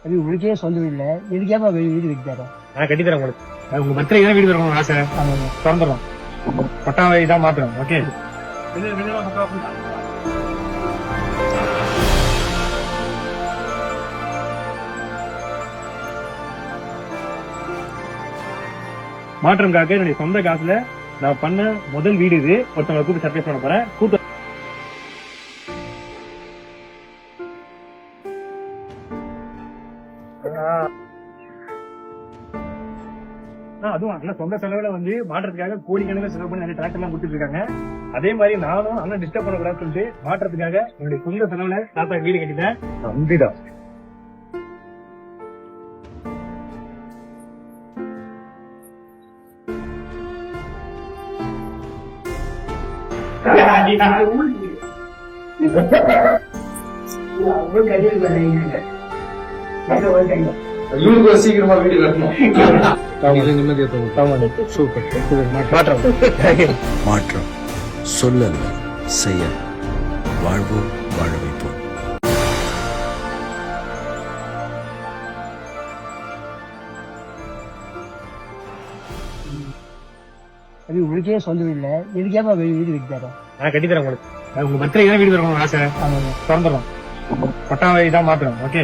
அது உங்களுக்கே சொந்தம் இல்லை, எதுக்கேப்பா வீடு கட்டி தரோம். நான் கட்டி தரேன் உங்களுக்கு. உங்க பர்த்டே வீடு தரணும் ஆசை. திறந்துடும் பட்டாவை தான் மாத்திரம். ஓகே, மாற்றம் காக்க என்னுடைய சொந்த காசுல நான் பண்ண முதல் வீடு இது. ஒருத்தவங்களை கூப்பிட்டு சர்ப்ரைஸ் பண்ண போறேன். கூப்பிட்டு அதுவும் அண்ணன் சொந்த செலவுல மாற்றத்துக்காக கோடிக்கணக்கில் செலவு பண்ணி நிறைய டிராக்டர் எல்லாம் கொடுத்துட்டு இருக்காங்க. அதே மாதிரி நானும் அண்ணன் டிஸ்டர்ப் பண்ணக்கூடாதுன்னு சொல்லிட்டு மாற்றத்துக்காக என்னுடைய சொந்த செலவுல தாத்தா வீடு கட்டிட்டேன். நம்பிதான் சீக்கிரமா வீடு கட்டணும். மாற்றம் சொல்லல்ல, செயல். வாழ்வோம், வாழ வைப்போம். அது உங்களுக்கே சொந்தம் இல்லை, எதுக்கேப்பா வீடு கட்டி தரோம். நான் கட்டி தரேன் உங்களுக்கு. உங்க பர்த்டே வீடு தரணும் ஆசை. திறந்துடும் பட்டாவை தான் மாத்திரம். ஓகே,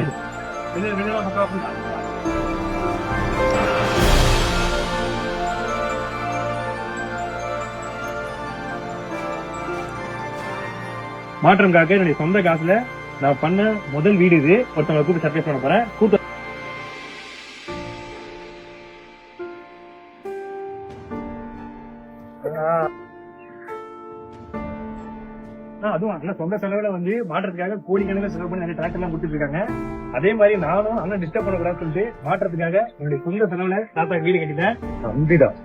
மாற்றம் காக்க என்னுடைய சொந்த காசுல நான் பண்ண முதல் வீடு இது. ஒருத்தவங்களை கூப்பிட்டு சர்ப்ரைஸ் பண்ண போறேன். கூப்பிட்டு அதுவும் அண்ணன் சொந்த செலவுல மாற்றத்துக்காக கோடிக்கணக்கில் செலவு பண்ணி நிறைய டிராக்டர் எல்லாம் கொடுத்துட்டு இருக்காங்க. அதே மாதிரி நானும் அண்ணன் டிஸ்டர்ப் பண்ணக்கூடாதுன்னு சொல்லிட்டு மாற்றத்துக்காக என்னுடைய சொந்த செலவுல தாத்தா வீடு கட்டிட்டேன். நம்பிதான்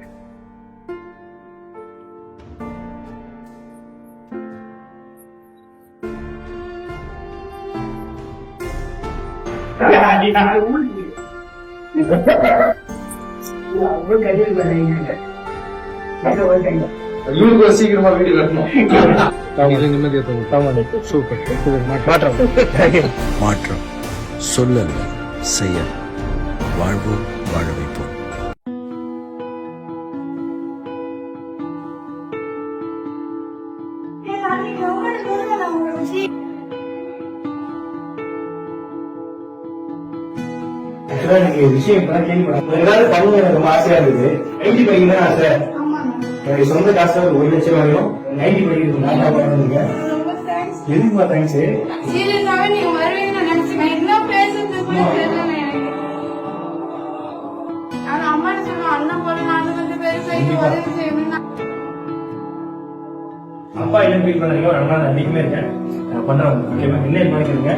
சீக்கிரமா வீடு கட்டணும். மாற்றம் சொல்லல்ல, செயல். வாழ்வோம், வாழ வைப்போம். எனக்கு விஷயம் இப்பதான் கேள்விப்பட்டேன். ஏதாவது பண்ணுங்க, எனக்கு ரொம்ப ஆசையா இருந்தது. 90 படிக்கணும் ஆசை. என்னுடைய சொந்த காசுல ஒரு 1 லட்சம் வாங்கிடும். 90 படிக்கிறது நான் பண்ணுங்க. எதுக்குமா தேங்க்ஸ்? அப்பா என்ன ஃபீல் பண்ணீங்க? ஒரு அண்ணா அன்னைக்குமே இருக்கேன். நான் பண்றேன். ஓகேவா? என்ன பண்ணிக்கிறீங்க?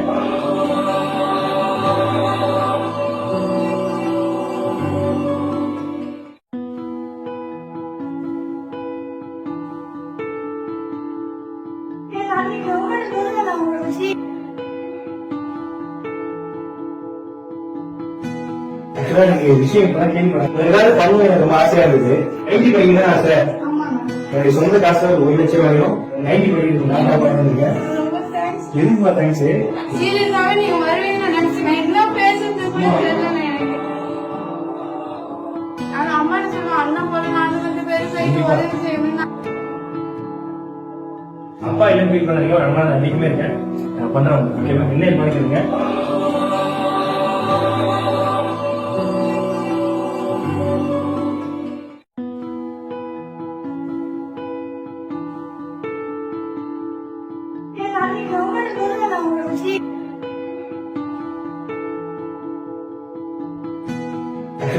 எனக்கு விஷயம் இப்பதான் கேள்விப்பட்டேன். ஏதாவது பண்ணுங்க, எனக்கு ரொம்ப ஆசையா இருந்தது. 90 படிக்கணும் ஆசை. என்னுடைய சொந்த காசுல ஒரு 1 லட்சம் வாங்கிடும். 90 படிக்கிறது நான் பண்ணுங்க. எதுக்குமா தேங்க்ஸ்? அப்பா என்ன ஃபீல் பண்ணீங்க? ஒரு அண்ணா அன்னைக்குமே இருக்கேன். நான் பண்றேன். ஓகேவா? என்ன பண்ணிக்கிறீங்க?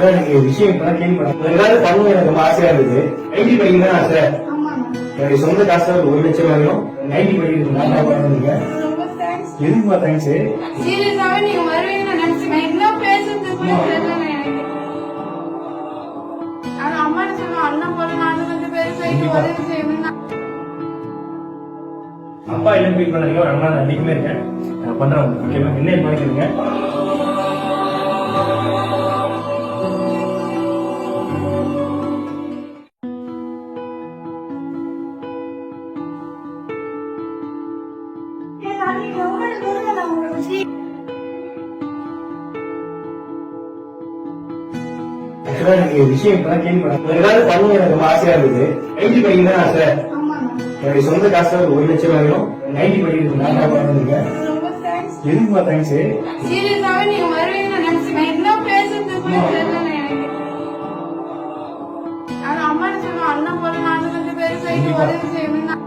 எனக்கு விஷயம் இப்பதான் கேள்விப்பட்டேன். ஏதாவது பண்ணுங்க, எனக்கு ரொம்ப ஆசையா இருந்தது. 90 படிக்கணும் ஆசை. என்னுடைய சொந்த காசுல ஒரு 1 லட்சம் வாங்கிடும். 90 படிக்கிறது நான் பண்ணுங்க. எதுக்குமா தேங்க்ஸ்? அப்பா என்ன ஃபீல் பண்ணீங்க? ஒரு அண்ணா அன்னைக்குமே இருக்கேன். நான் பண்றேன். ஓகேவா? என்ன பண்ணிக்கிறீங்க? ஆக்சுவலா எனக்கு விஷயம் இப்பதான் கேள்விப்பட்டேன். ஏதாவது பண்ணுங்க எனக்கு ரொம்ப ஆசையா இருந்தது. 90 படிக்கணும் தான் ஆசை. என்னுடைய சொந்த காசுல ஒரு 1 லட்சம் வாங்கணும். 90 படிக்கிறது நான் தான் பண்ணுங்க. எதுக்குமா தேங்க்ஸ்? சீரியஸாவே நீங்க வருவீங்கன்னு நினைச்சேன். என்ன பேசுறது கூட தெரியல எனக்கு. ஆனா அம்மா என்ன சொல்லுவாங்க, அண்ணன் போல நானும் கொஞ்சம் பெருசா உதவி செய்யணும்.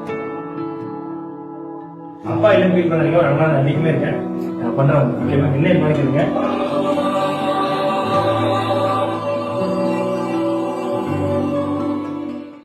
அப்பா இல்லைன்னு ஃபீல் பண்ணாதீங்க, ஒரு அண்ணா நம்பிக்கையுமே இருக்கேன். நான் பண்றேன். ஓகேவா? என்ன பண்ணிக்கிறீங்க?